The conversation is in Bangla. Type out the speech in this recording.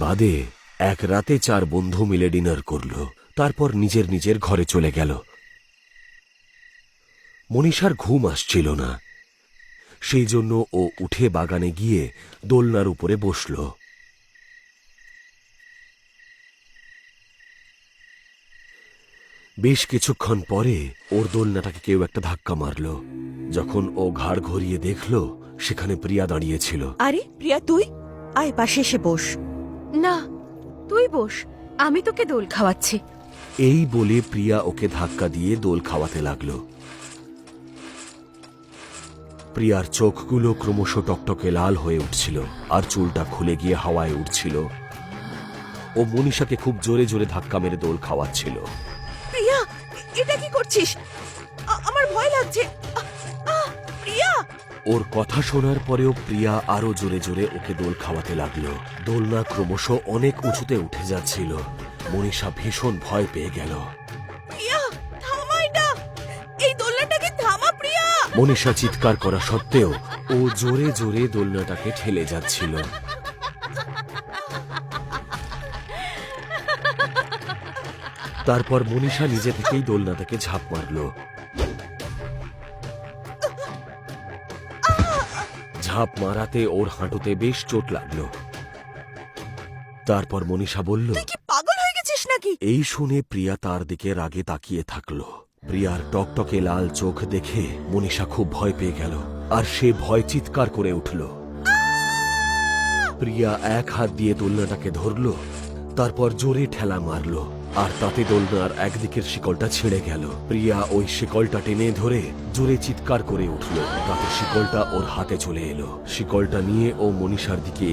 বাদে এক রাতে 4 বন্ধু মিলে ডিনার করল, তারপর নিজের নিজের ঘরে চলে গেল। মনীষার ঘুম আসছিল না, সেই জন্য ও উঠে বাগানে গিয়ে দোলনার উপরে বসল। বেশ কিছুক্ষণ পরে ওর দোলনাটাকে কেউ একটা ধাক্কা মারল। যখন ও ঘাড় ঘুরিয়ে দেখল, সেখানে প্রিয়া দাঁড়িয়েছিল। আরে প্রিয়া, তুই আয়, পাশে এসে বস। না, তুই বস, আমি তোকে দোল খাওয়াচ্ছি। এই বলে প্রিয়া ওকে ধাক্কা দিয়ে দোল খাওয়াতে লাগল। প্রিয়ার চোখগুলো ক্রমশ টকটকে লাল হয়ে উঠছিল, আর চুলটা খুলে গিয়ে হাওয়ায় উঠছিল। ও মনীষাকে খুব জোরে জোরে ধাক্কা মেরে দোল খাওয়াচ্ছিল। প্রিয়া, এটা কি করছিস? আমার ভয় লাগছে। প্রিয়া! ওর কথা শোনার পরেও প্রিয়া আরো জোরে জোরে ওকে দোল খাওয়াতে লাগলো। দোলনা ক্রমশ অনেক উঁচুতে উঠে যাচ্ছিল। মনীষা ভীষণ ভয় পেয়ে গেল। প্রিয়া, থামা এটা! এই দোলনাটাকে থামা, প্রিয়া! মনীষা চিৎকার করা সত্ত্বেও ও জোরে জোরে দোলনাটাকে ঠেলে যাচ্ছিল। তারপর মনীষা নিজে থেকেই দোলনাটাকে ঝাঁপ মারল। ঝাঁপ মারাতে ওর হাঁটুতে বেশ চোট লাগলো। তারপর মনীষা বলল, তুই কি পাগল হয়ে গেছিস নাকি? এই শুনে প্রিয়া তার দিকে রাগে তাকিয়ে থাকলো। প্রিয়ার টকটকে লাল চোখ দেখে মনীষা খুব ভয় পেয়ে গেল, আর সে ভয় চিৎকার করে উঠল। প্রিয়া এক হাত দিয়ে দোলনাটাকে ধরল, তারপর জোরে ঠেলা মারল, আর তাতে দোলনার একদিকের শিকলটা ছিঁড়ে গেল। প্রিয়া ওই শিকলটা টেনে ধরে জোরে চিৎকার করে উঠল। তাতে শিকলটা ওর হাতে চলে এলো। শিকলটা নিয়ে ও মনীষার দিকে